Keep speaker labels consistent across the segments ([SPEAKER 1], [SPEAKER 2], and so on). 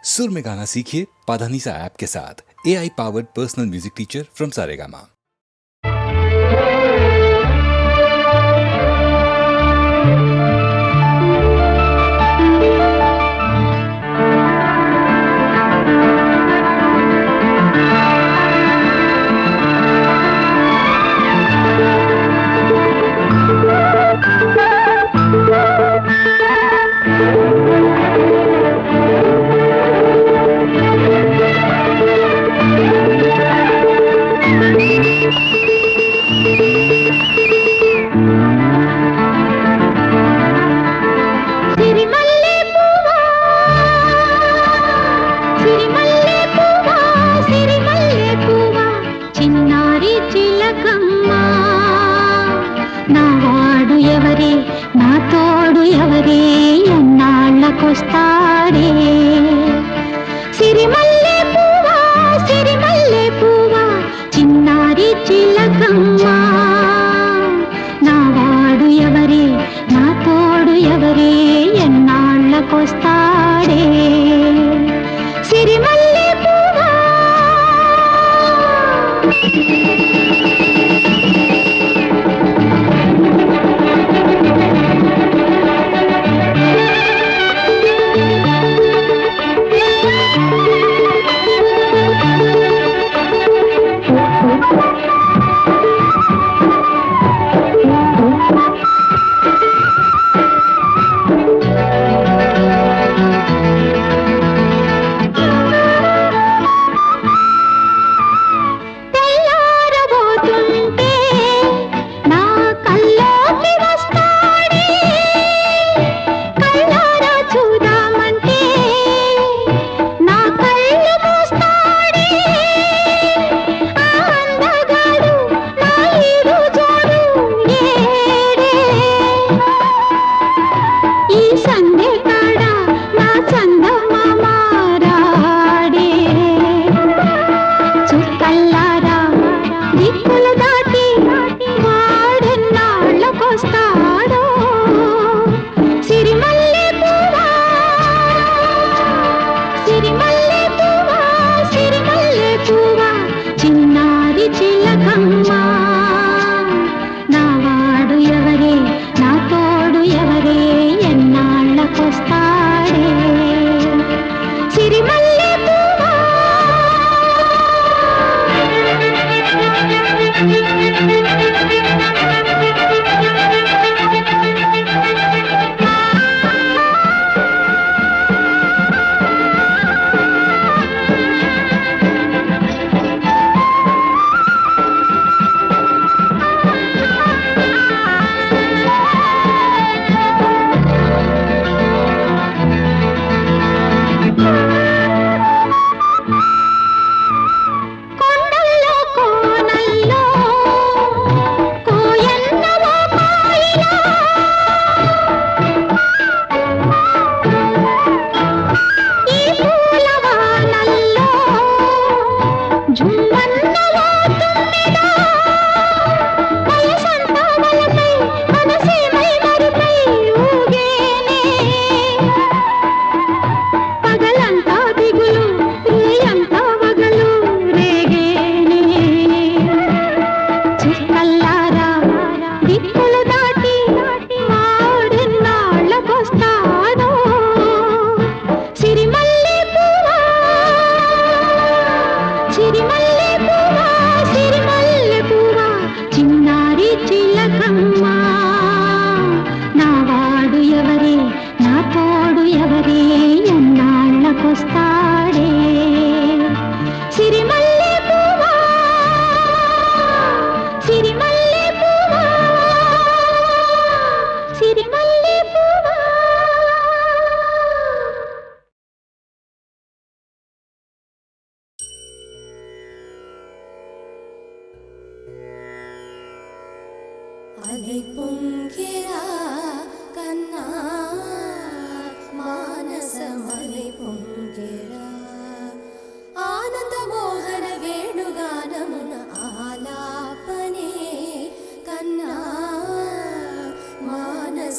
[SPEAKER 1] सुर में गाना सीखिए पाधानीसा ऐप के साथ। AI powered personal music teacher from Saregama.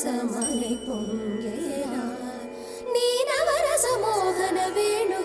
[SPEAKER 2] సమలి పొంగేరా నీనవరస మోహన వేణు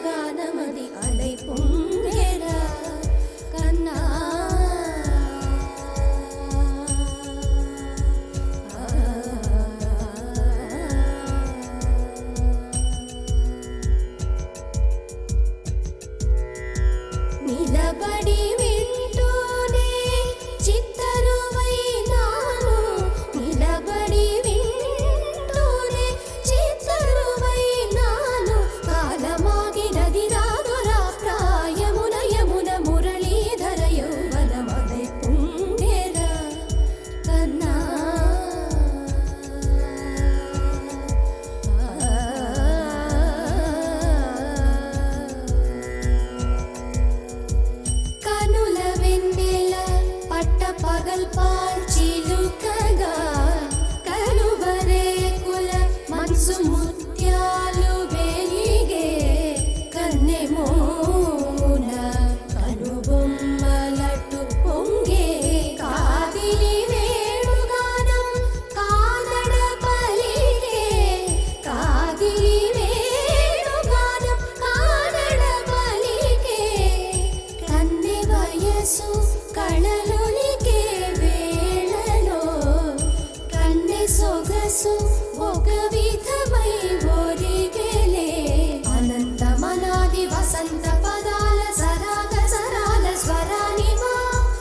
[SPEAKER 2] వసంత పదాల సరాగ సరాల స్వరానివా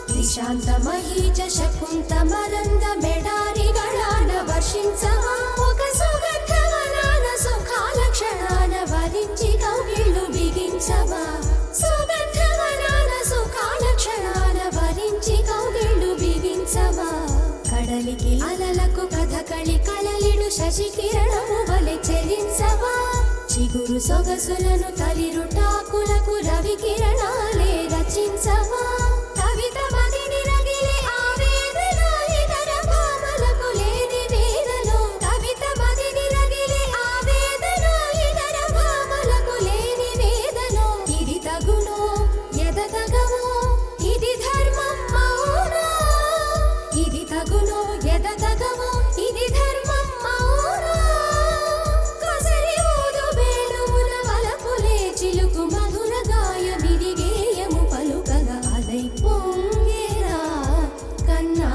[SPEAKER 2] నిశాంత మహీజ శకుంత మరంద మెడారి గళాన వర్షించవా ఒక సుగంధవనాన సుఖాల క్షణాన వరించి కౌగిళ్ళు బిగించవా సుగంధవనాన సుఖాల క్షణాన వరించి కౌగిళ్ళు బిగించవా కడలికి అలలకు కథకళి కళలిడు శశి కిరణము వలె చెలించవా చిగురు సొగసులను తలిరుటాకులకు రవి కిరణాలే రచించవా కవిత మదిని రగిలే ఆవేదన ఇతర భామలకు లేని వేదలో కవిత మదిని రగిలే ఆవేదన ఇతర భామలకు లేని వేదలో ఇది తగునో ఎదతగమో ఇది ధర్మం అవునా ఇది తగునో ఎదతగమో ఇది ధర్మం అవునా కసరి ఊదు వేణువుల వలపులే చిలుకు మధుర గాయమిది గేయము పలుకగా అలై పొంగేరా కన్నా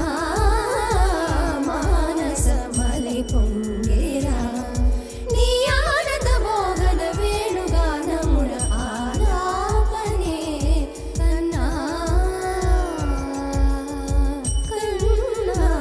[SPEAKER 2] మానసమలై పొంగేరా నీ ఆనంద మోహన వేణుగానమున ఆలాపనే కన్నా కన్నా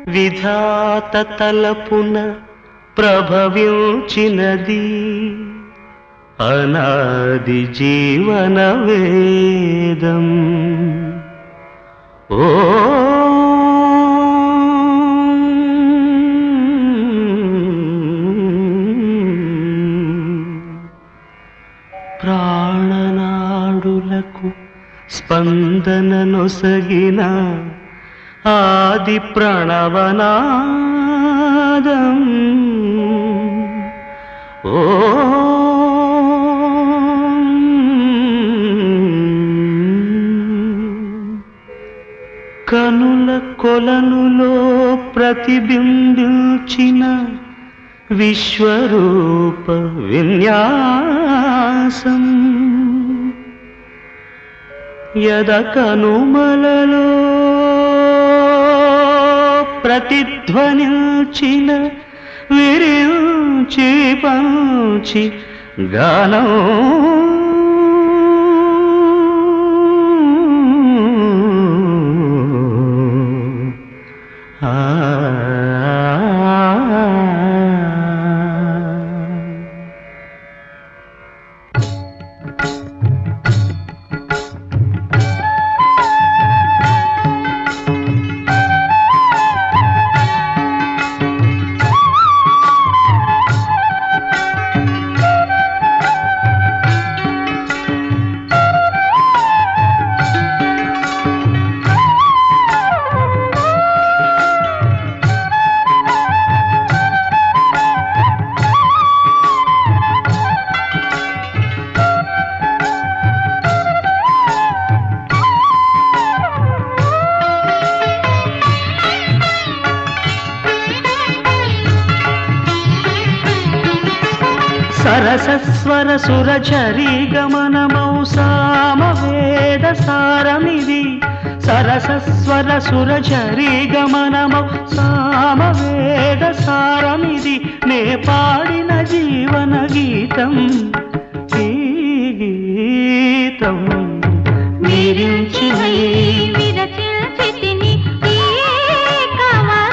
[SPEAKER 3] విధాత తలపున ప్రభవించినది అనాది జీవన వేదం ఓ ప్రాణనాడులకు స్పందన నొసగిన ఆది ప్రణవనాదం ఓ కనుల కొలనులో ప్రతిబింబించిన విశ్వరూప విన్యాసం యద కనుమలలో ప్రతిధ్వనించిన విరించి పంచి గానం సరసస్వర సురచరీ గమనమౌ సామవేద సారమిది సరసస్వర సురచరీ గమనమౌ సామవేద సారమిది నే పాడిన జీవన గీతం ఈ గీతం నిరించి
[SPEAKER 4] విరచిల్చితిని ఈ కమల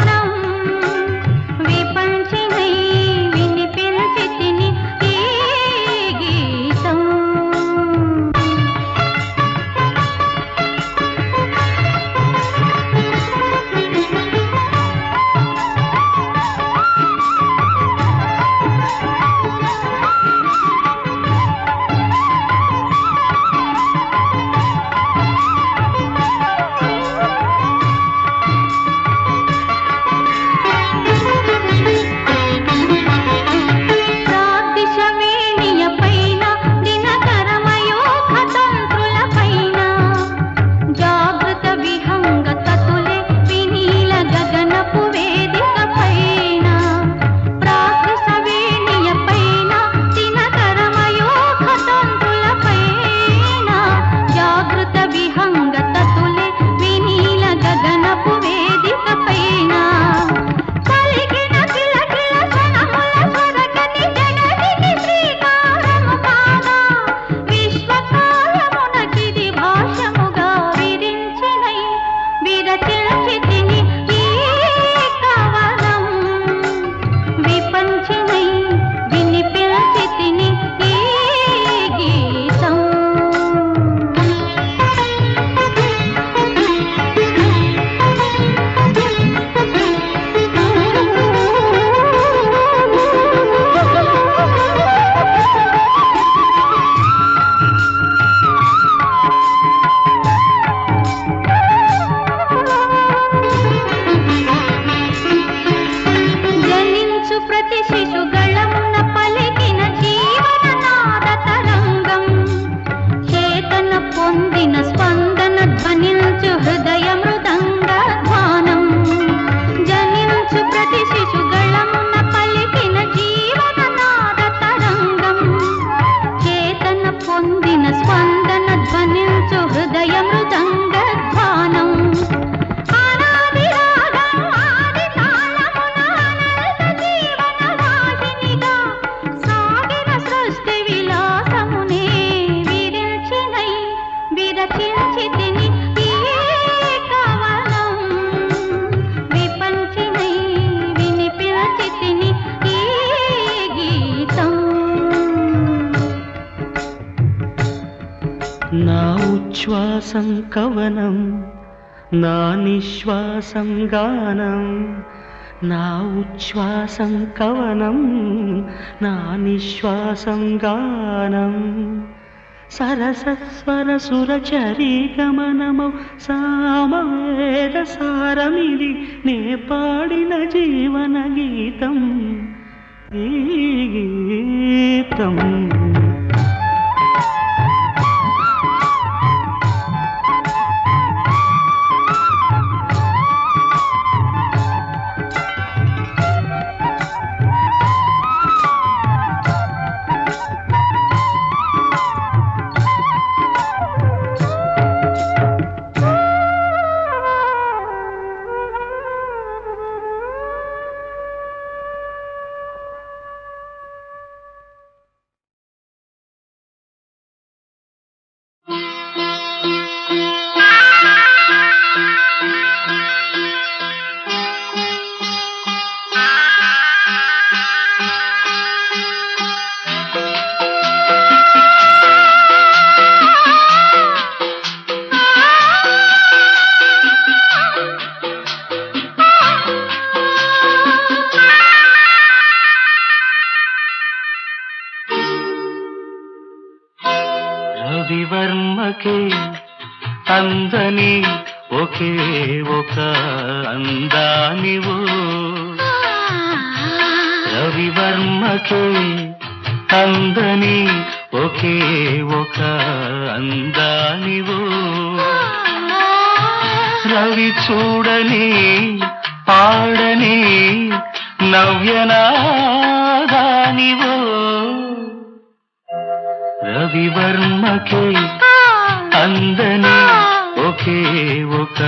[SPEAKER 3] శ్వాసం కవనం నా నిశ్వాసం గానం నా ఉచ్ఛ్వాసం కవనం నా నిశ్వాసం గానం సరసస్వర సురచరీ గమనమౌ సామవేద సారమిది నే పాడిన జీవన గీతం ఈ గీతం రవివర్మకే అందని ఒకే ఒక అందానివు రవివర్మకే అందని ఒకే ఒక అందానివు రవి చూడని పాడని నవ్యనాదానివు రవివర్మకే అందని ఒకే ఒక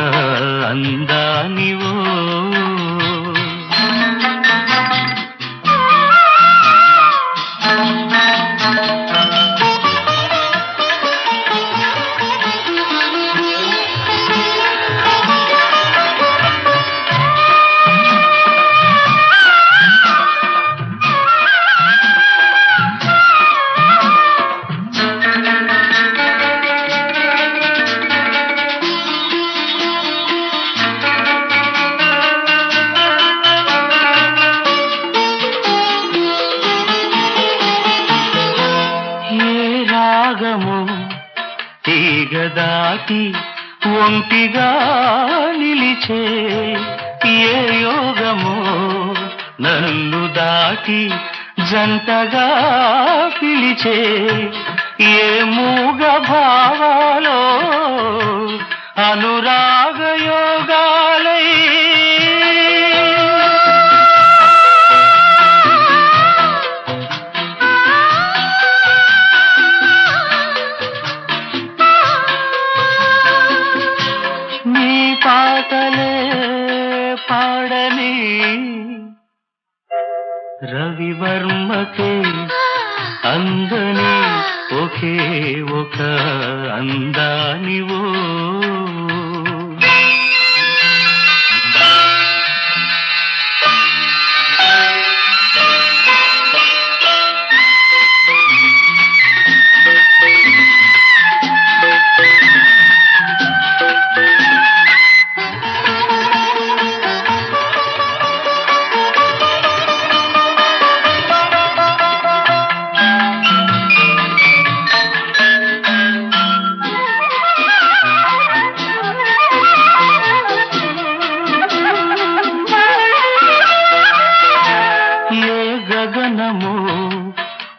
[SPEAKER 3] అందానివో తీగదాటి ఒంటిగా నిలిచే ఏ యోగమో నన్ను దాటి జంటగా పిలిచే ఏ మూగ భావాలో అనురాగ యోగాలై పాటలే పాడని రవివర్మకే అందని ఒకే ఒక అందానివో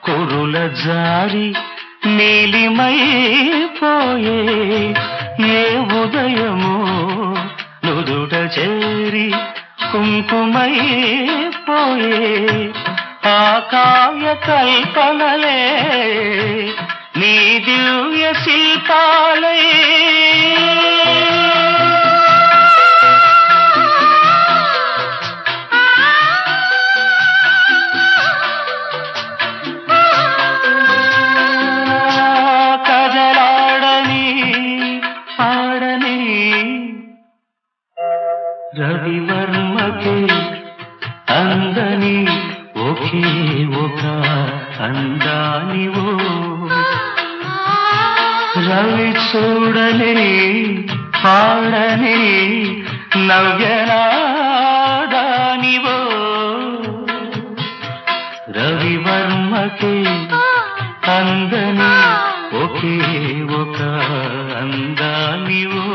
[SPEAKER 3] కురుల జారి నీలిమైపోయే ఏ ఉదయమో నుదుట చేరి కుంకుమైపోయే ఆ కావ్య కల్పనలే నీ దివ్య శిల్పాలే రవివర్మకే అందని ఒకే ఒక అందానివో రవి చూడని పాడని నవ్యనాదానివో రవివర్మకి అందని ఒకే ఒక అందానివో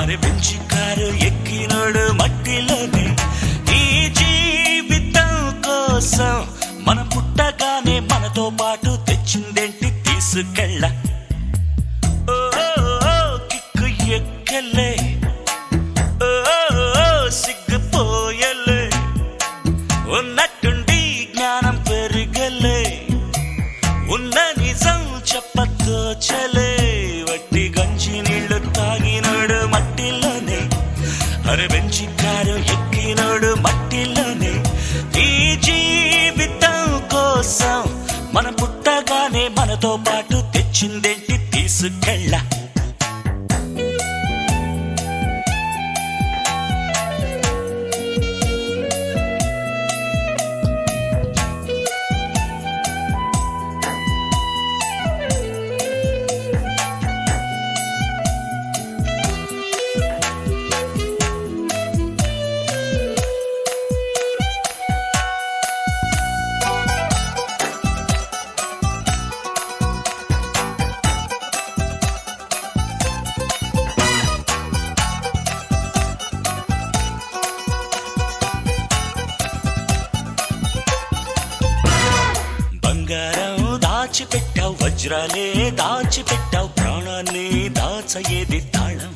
[SPEAKER 4] అరే బెంచి కారు ఎక్కినోడు మట్టిలోనే ఈ జీవితం కోసం మన పుట్టగానే మనతో పాటు తెచ్చిందేంటి తీసుకెళ్ళ ఓ కిక్కు ఎక్కలే ఓ సిగ్గుపోయలే ఉన్నట్టుండి జ్ఞానం పెరిగలే ఉన్న నిజం చెప్పతోచలే వట్టి గంజి నీళ్లు తాగినోడు మట్టిలోనే అరే బెంచి కారు ఎక్కినోడు మట్టిలోనే ఈ జీవితం కోసం మన పుట్టగానే మనతో పాటు తెచ్చిందేంటి తీసుకెళ్ళ బంగారం దాచిపెట్టావు వజ్రాలే దాచిపెట్టావు ప్రాణాన్ని దాచయేది తాళం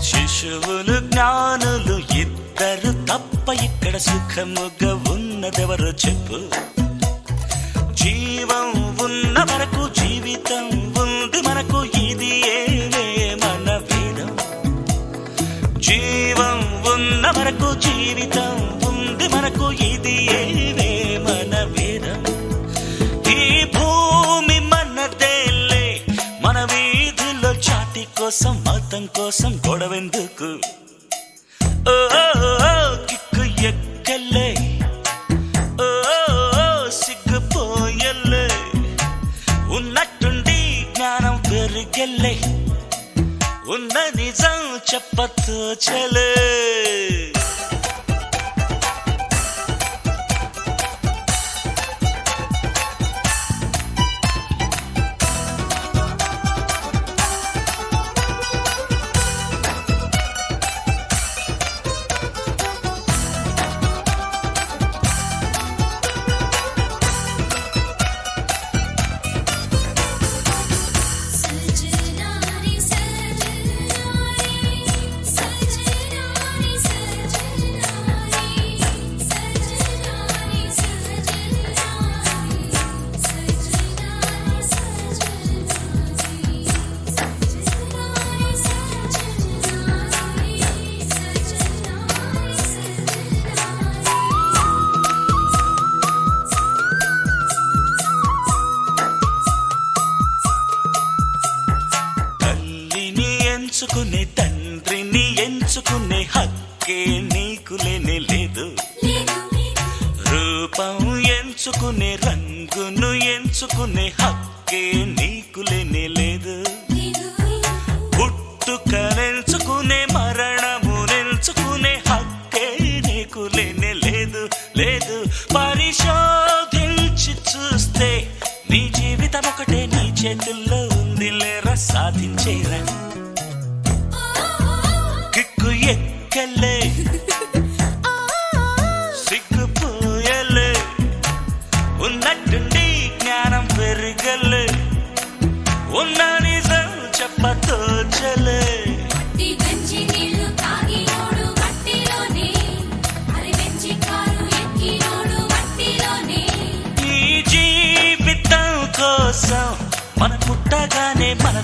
[SPEAKER 4] శిశువులు జ్ఞానులు ఇద్దరు తప్ప ఇక్కడ సుఖముగా ఉన్నదెవరు చెప్పు జీవం ఉన్న వరకు జీవితం ఉంది మనకు ఇది ఏవే మన వేదం జీవం ఉన్న వరకు జీవితం ఉంది మనకు ఇది ఏవే మన వేదం ఈ భూమి మనదేలే మన వీధిలో చాటి కోసం మతం కోసం గొడవెందుకు ఓ కిక్కు ఎక్కలే ఓ సిగ్గుపోయలే ఉన్నట్టుండి జ్ఞానం పెరిగలే ఉన్న నిజం చెప్పతోచలే
[SPEAKER 2] సజనాని సజనాని సజనాని
[SPEAKER 4] ఎంచుకునే తండ్రిని ఎంచుకునే హక్కే నీకు లేనే లేదు రూపం ఎంచుకునే రంగును ఎంచుకునే హక్కే నీకు లేనే లేదు పుట్టుకనెంచుకునే మరణమునెంచుకునే హక్కే నీకు లేనే లేదు లేదు పరిశోధించి చూస్తే నీ జీవితం ఒకటే నీ చేతుల్లో ఉంది లేరా సాధించేరా కిక్కు ఎక్కలే సిగ్గుపోయలే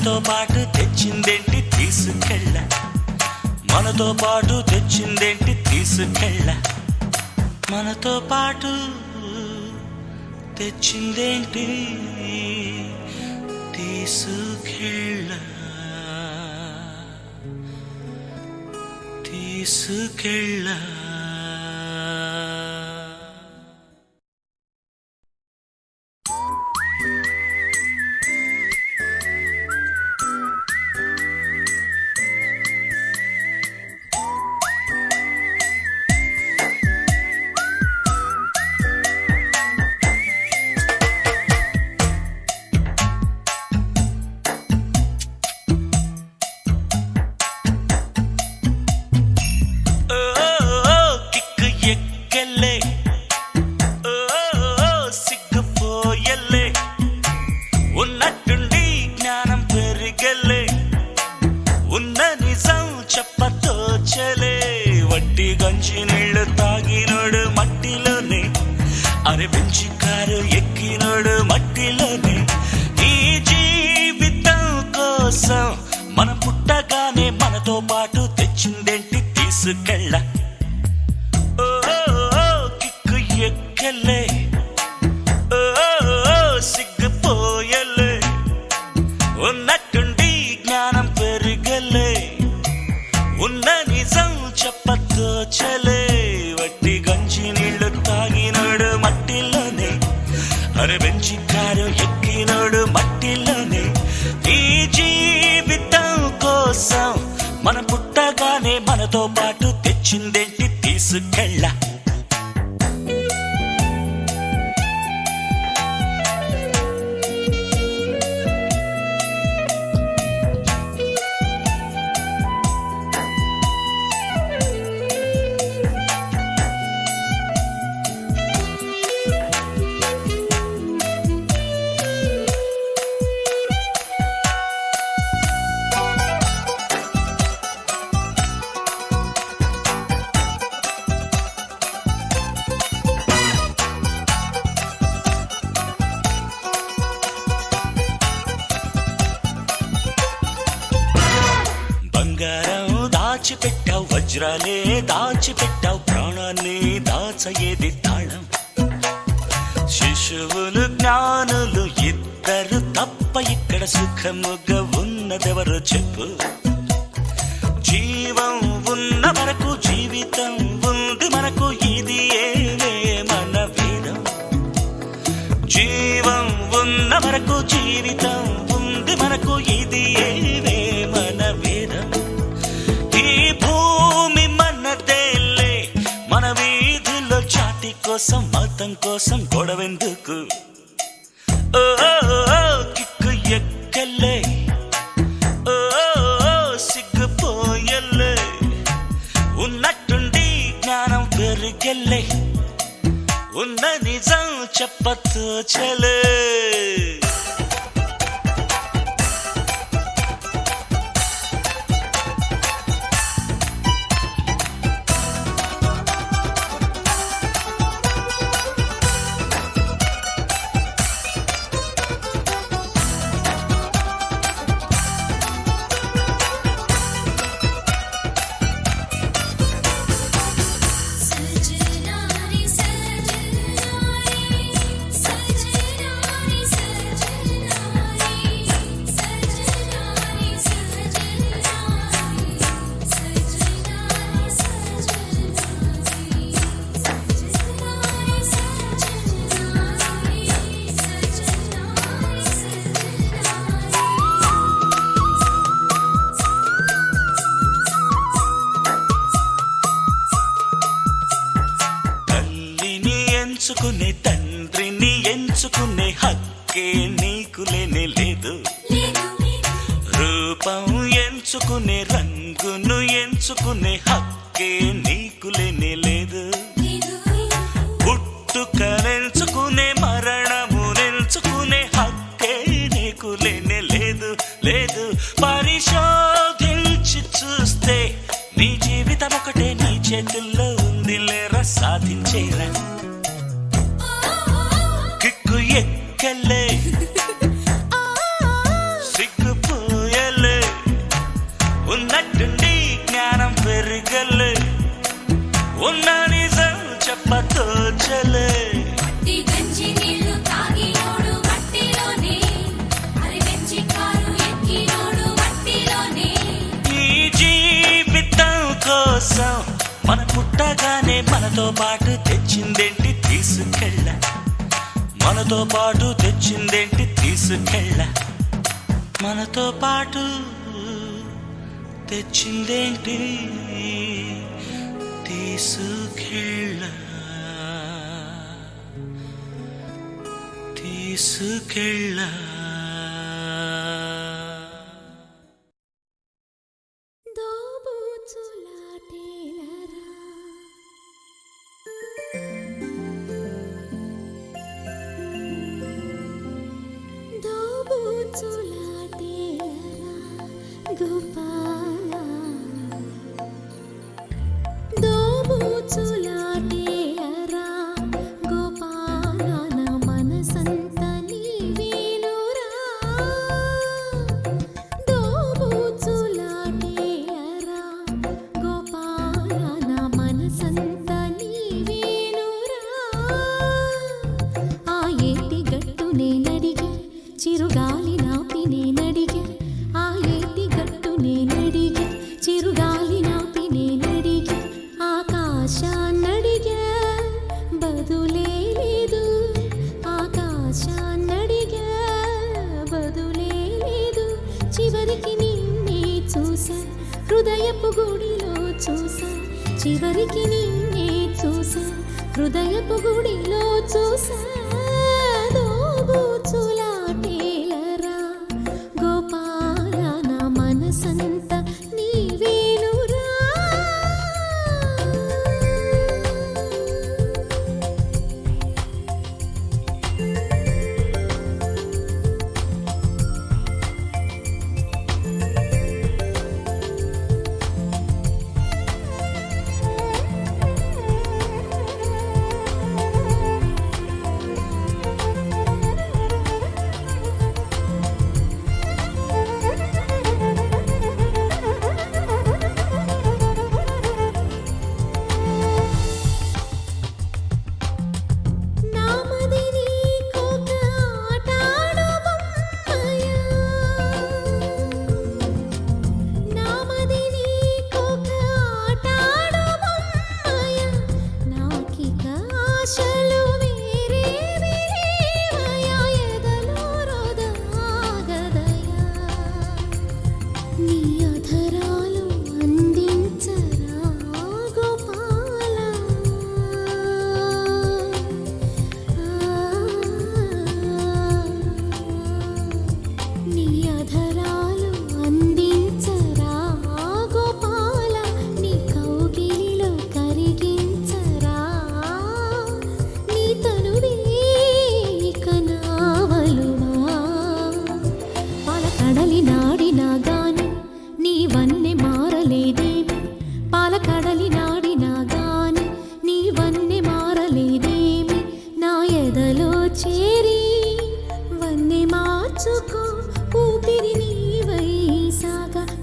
[SPEAKER 4] మనతో పాటు తెచ్చిందేంటి తీసుకెళ్ళ మనతో పాటు తెచ్చిందేంటి తీసుకెళ్ళ మనతో పాటు తెచ్చిందేంటి తీసుకెళ్ళ తీసుకెళ్ళ ఉన్నట్టుండి జ్ఞానం పెరిగలే ఉన్న నిజం చెప్పతోచలే వట్టి గంజి నీళ్లు తాగినోడు మట్టిలోనే అరే బెంచి కారు ఎక్కినోడు మట్టిలోనే ఈ జీవితం కోసం మనం పుట్టగానే మనతో పాటు తెచ్చిందేంటి తీసుకెళ్ళ కిక్కు ఎక్కలే సిగ్గుపోయలే ఉన్నట్టుండి జ్ఞానం పెరిగలే ఉన్న నిజం చెప్పతోచలే వట్టి గంజి నీళ్లు తాగినోడు మట్టిలోనే అరే బెంచి కారు ఎక్కినోడు మట్టిలోనే ఈ జీవితం కోసం మనం పుట్టగానే మనతో పాటు తెచ్చిందేంటి తీసుకెళ్ళ బంగారం దాచిపెట్టావు వజ్రాలే దాచిపెట్టావు ప్రాణాన్ని దాచయేది తాళం శిశువులు జ్ఞానులు ఇద్దరు తప్ప ఇక్కడ సుఖముగా ఉన్నదెవరో చెప్పు జీవం ఉన్న వరకు జీవితం ఉంది మనకు ఇది ఏవే మన వేదం జీవం ఉన్న వరకు జీవితం ఉంది మనకు ఇది ఏవే మన వేదం ఈ భూమి మనదేలే మన వీధిలో చాటి కోసం మతం కోసం గొడవెందుకు ఓ కిక్కు ఎక్కలే ఓ సిగ్గుపోయలే ఉన్నట్టుండి జ్ఞానం పెరిగలే ఉన్న నిజం చెప్పతోచలే
[SPEAKER 2] सजनानी सजनानी सजनानी सजनानी सजनानी
[SPEAKER 4] తల్లిని ఎంచుకునే తండ్రిని ఎంచుకునే హక్కే నీకు లేనే లేదు రూపం ఎంచుకునే రంగును ఎంచుకునే హక్కే నీకు లేనే లేదు పుట్టుకనెంచుకునే మరణమునెంచుకునే హక్కే నీకు లేనే లేదు లేదు పరిశోధించి చూస్తే నీ జీవితం ఒకటే నీ చేతుల్లో ఉంది లేరా సాధించేరా కిక్కు ఎక్కలే సిగ్గుపోయలే కోసం మన పుట్టగానే మనతో పాటు తెచ్చిందేంటి తీసుకెళ్ళ మనతో పాటు తెచ్చిందేంటి తీసుకెళ్ళ మనతో పాటు తెచ్చిందేంటి తీసుకెళ్ళ తీసుకెళ్ళ
[SPEAKER 5] చిరుగాలి నాపి నేనడిగే ఆ ఏటి గట్టు నేనడిగే చిరుగాలి నాపి నేనడిగే ఆకాశాన్నడిగే బదులే లేదు ఆకాశాన్నడిగే బదులే లేదు చివరికి నిన్నే చూసా హృదయపు గుడిలో చూసా చివరికి నిన్నే చూసా హృదయపు గుడిలో చూసా దోబూచులాటేలరా గోపాల నా మనసంత నీవేనురా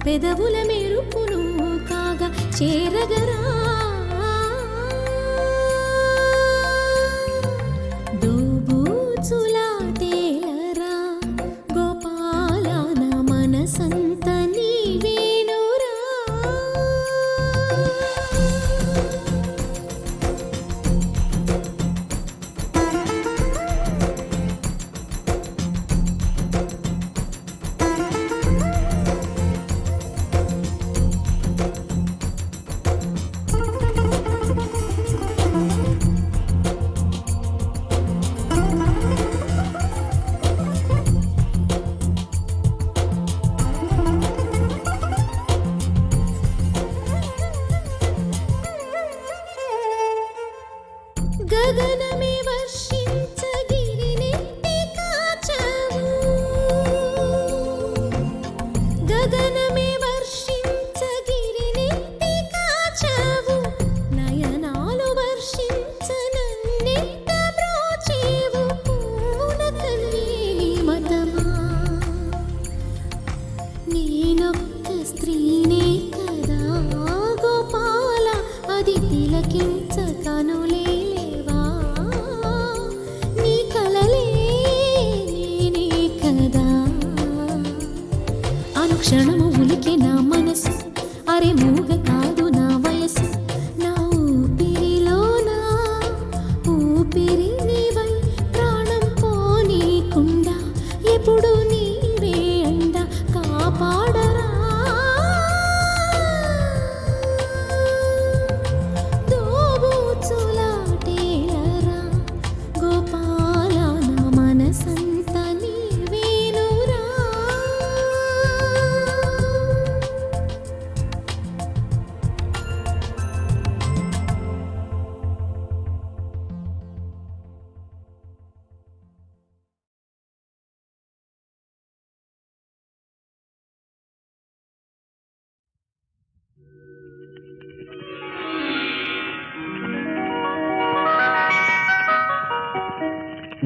[SPEAKER 5] పెదవుల మెరుపును కాగా చేరగరా దోబూచులాటేలరా గోపాల నా మనసంత నీవేనురా గగనమే వర్షించగిరినెత్తి కాచావు గగనమే వర్షించగిరినెత్తి కాచావు నయనాలు వర్షించనన్నెత్త బ్రోచేవు పూన కన్నేని మతమా నేనొక్క స్త్రీనే కదా గోపాల అది తిలకించకనులే క్షణము ఉలికే నా మనసు అరే మూగ కాదు నా వయసు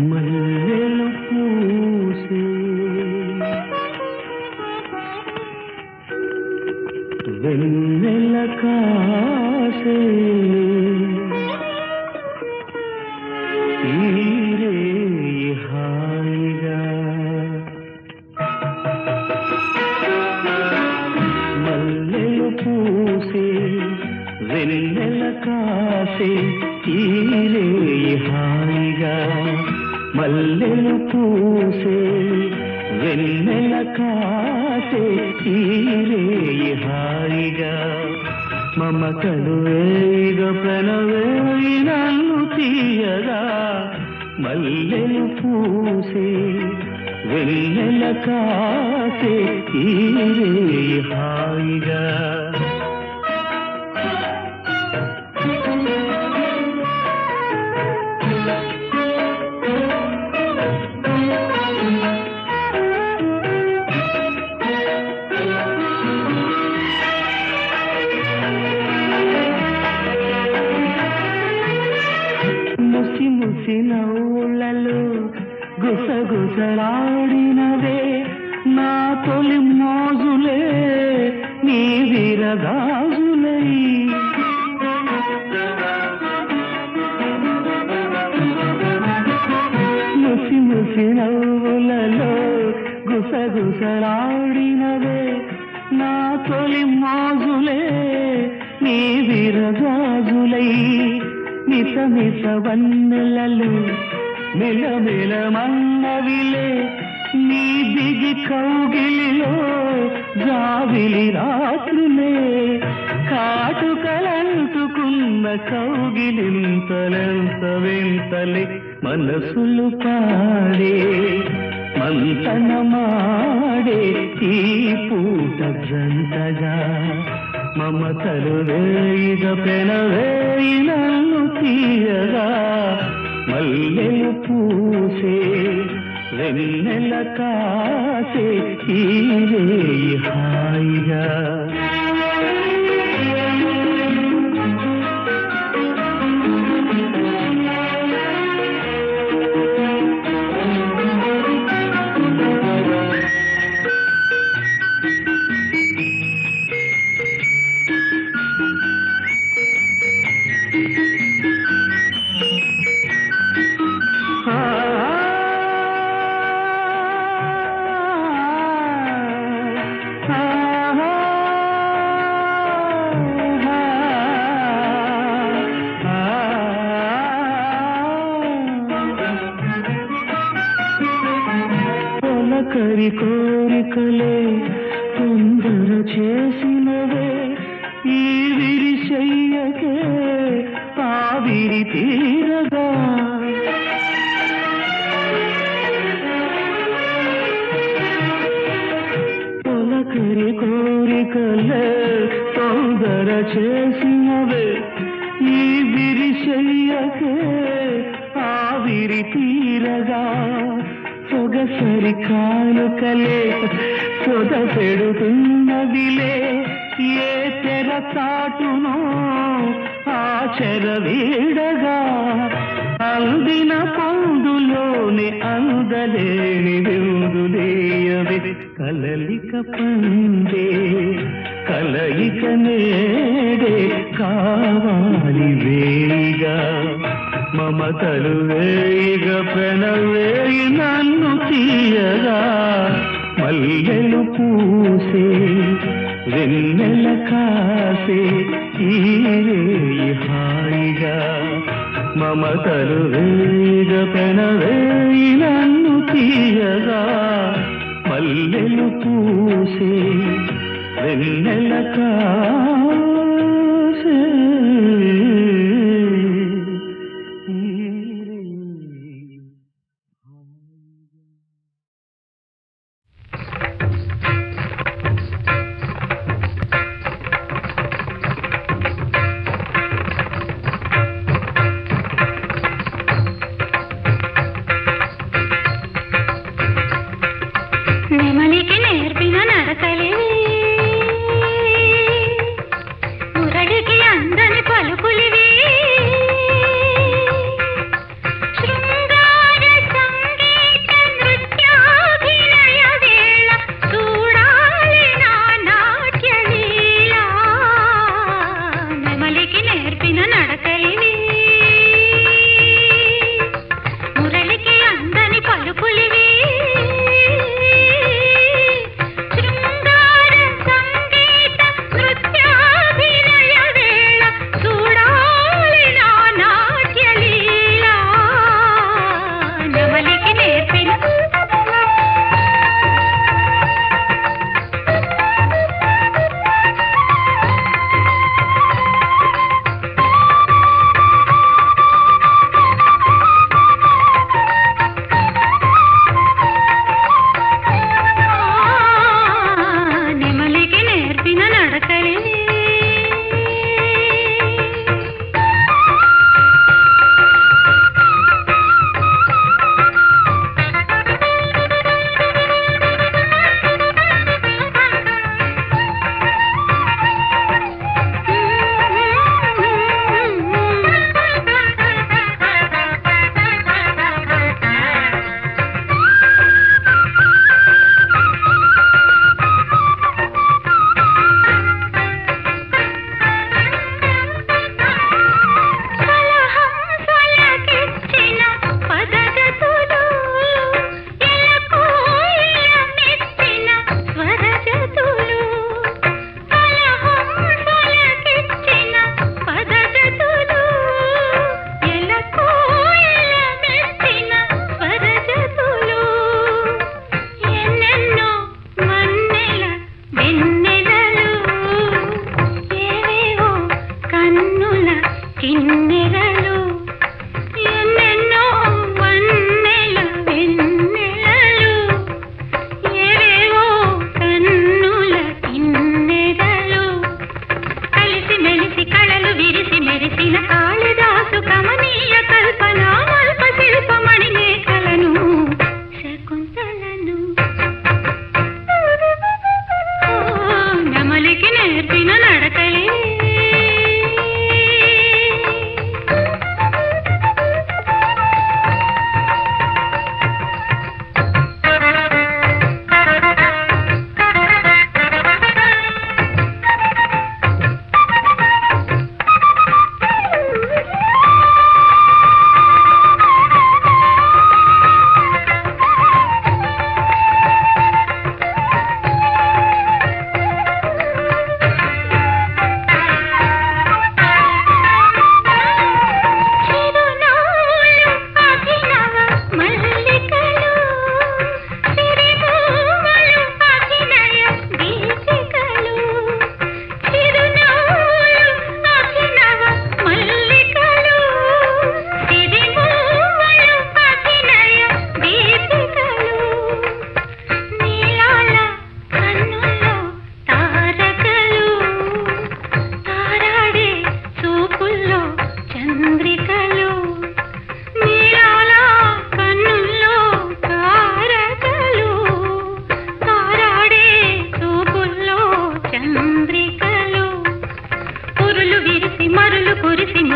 [SPEAKER 3] మల్లెలు పూసే వెన్నెల కాసే ఈరే హాయిగా మల్లెలు పూసే వెన్నెల కాసే ఈరే హాయిగా మల్లెలు పూసే వెన్నెల కాసే ఈరే హాయిగా మమతలు వేగ ప్రణవేయి నన్ను తీయగా మల్లెలు పూసే వెన్నెల కాసే ఈరే హాయిగా ముసి ముసి నవ్వులలో గుసగుసలాడినవే నా తొలి మోజులే నీ విరగాజులై ముసి ముసి నవ్వులలో గుసగుసలాడినవే నా తొలి మోజులే నీ విరగాజులై మిస మిస వన్నెలలు మెలమెల మన్నవిలే నీ దిగి కౌగిలిలో జావిలి రాత్రులే కాటుకలంటుకున్న కౌగిలింతలెంత వింతలే మనసులు పాడే మంతనమాడే ఈ పూట జంటగా మమతలు వేయిగ పెనవేయి నన్ను తీయగా మల్లెలు పూసే వెన్నెల కాసే ఈరే హాయిగా కరి కోరికలే తొందర చేసినవే ఈ విరిశయ్యకే ఆవిరి తీరగా తొలకరి కోరికలే తొందర చేసినవే ఈ విరిశయ్యకే ఆవిరి తీరగా సొగసరి కానుకలే సొద పెడుతున్నదిలే ఏ తెర చాటునో ఆ చెర వీడగా అందిన పొందులోని అందలేని విందులేయవే కలలిక పండే కలయిక నేడే కావాలి వేగా మమతలు వేయిగ ప్రణవేయి నన్ను తీయగా మల్లెలు పూసే వెన్నెల కాసే ఈరే హాయిగా మమతలు వేయిగ ప్రణవేయి నన్ను తీయగా మల్లెలు పూసే వెన్నెల కాసే
[SPEAKER 5] నెమలికి నేర్పిన నడకలే మురళికి అందని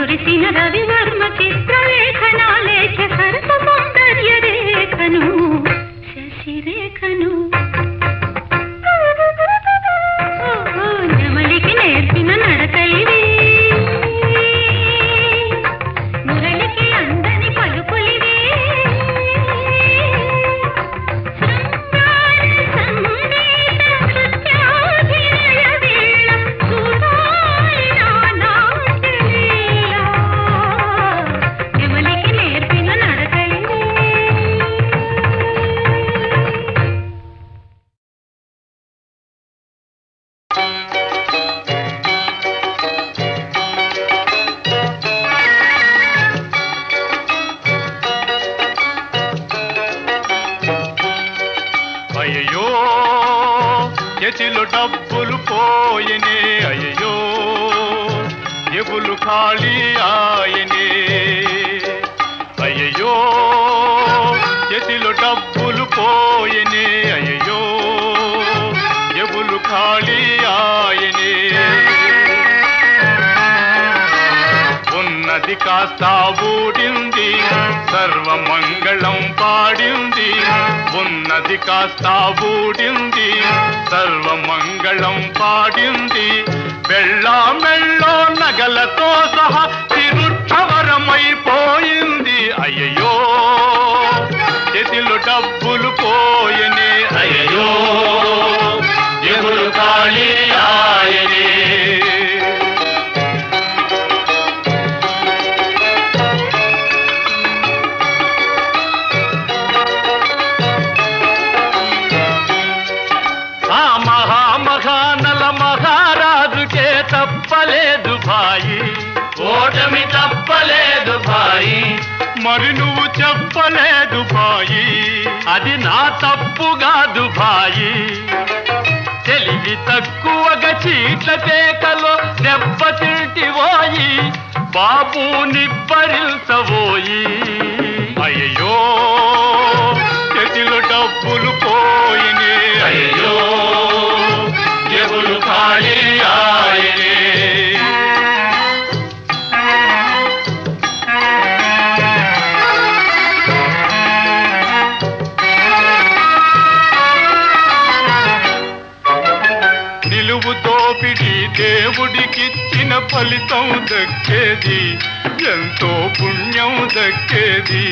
[SPEAKER 6] కురిసిన రవివర్మ చిత్రలేఖనాలేఖ సరస సౌందర్య రేఖను శశిరేఖను నెమలికి నేర్పిన నడకలివి మురళికి అందని పలుకులివి శృంగార సంగీత నృత్యాభినయ వేళ చూడాలి నా నాట్యలీల నెమలికి నేర్పిన నడకలివి
[SPEAKER 7] అయ్యో చేతిలో డబ్బులు పోయనే అయ్యో ఎబులు ఖాళీ ఆయనే అయ్యో చేతిలో డబ్బులు పోయనే అయ్యో ఎబులు ఖాళీ ఆయనే ఉన్నది కాస్త ఊడింది సర్వమంగళం పాడింది ఉన్నది కాస్త ఊడింది సర్వమంగళం పాడింది మెళ్ళో నగలతో సహా తిరుక్షవరమైపోయింది అయ్యో చేతిలో డబ్బులు పోయనే అయ్యో ఎగులు ఖాళీ ఆయనే మహారాజుకే తప్పలేదు భాయి ఓటమి తప్పలేదు భాయి మరి నువ్వు చెప్పలేదు భాయి అది నా తప్పు కాదు భాయి తెలివి తక్కువగా చీట్ల పేకలో దెబ్బతింటివోయి బాబు నిబ్బరిల్సవోయి అయ్యో చేతిలో డబ్బులు పోయినే అయ్యో ఎగులు ఖాళీ ఆయనే నిలువు దోపిడి దేవుడికిచ్చిన ఫలితం దక్కేది ఎంతో పుణ్యం దక్కేది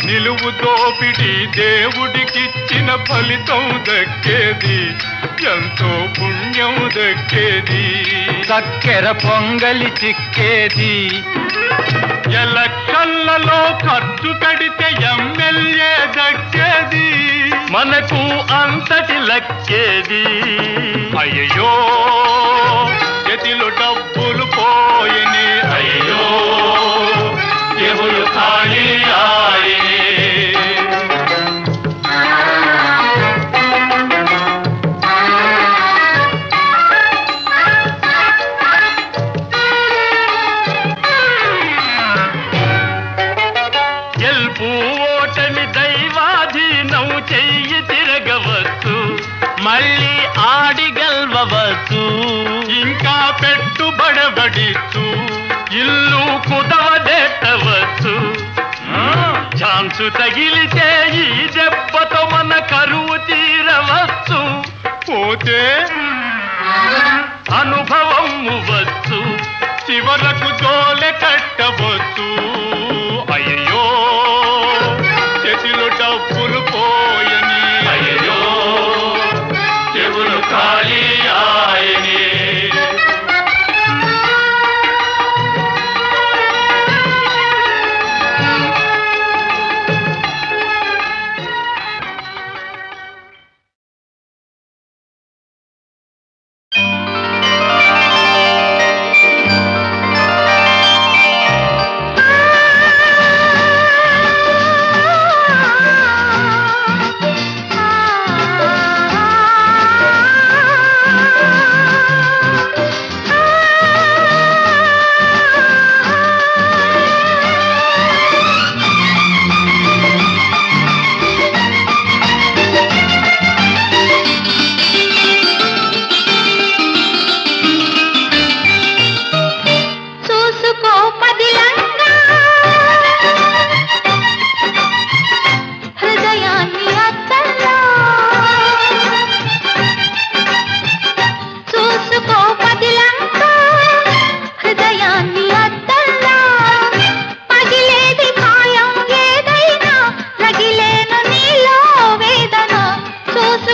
[SPEAKER 7] నిలువు దోపిడి దేవుడికిచ్చిన ఫలితం దక్కేది ఎంతో పుణ్యం దక్కేది చక్కెర పొంగలి చిక్కేది ఎలక్షన్లలో ఖర్చు కడితే ఎమ్మెల్యే దక్కేది మనకు అంతటి లక్కేది అయ్యో చేతిలో డబ్బులు పోయని అయ్యో ఎవరు ఖాళీ ఆయనే గెలుపు ఓటమి దైవాధీనం చెయ్యి తిరగవచ్చు మళ్ళీ ఆడి గెలవచ్చు ఇంకా పెట్టుబడబడిచ్చు ఇల్లు కుదవదెట్టవచ్చు ఛాన్సు తగిలితే ఈ దెబ్బతో మన కరువు తీరవచ్చు పోతే అనుభవం వచ్చు చివరకు జోలె కట్టవచ్చు అయ్యో చేతిలో డబ్బులు పోయని అయ్యో చెవులు ఖాళీ ఆయనే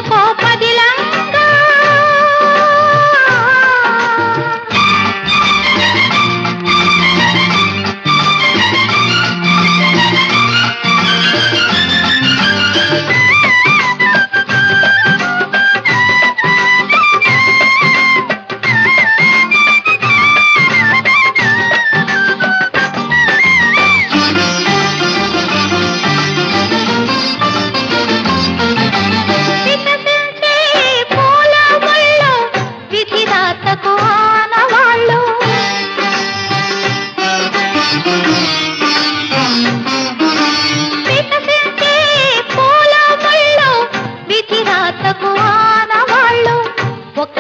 [SPEAKER 6] ఉంచుకో పదిలంగా వికసించే పూల ముళ్ళు విధిరాతకు ఆనవాళ్ళు వికసించే పూల ముళ్ళు విధిరాతకు ఆనవాళ్ళు ఒక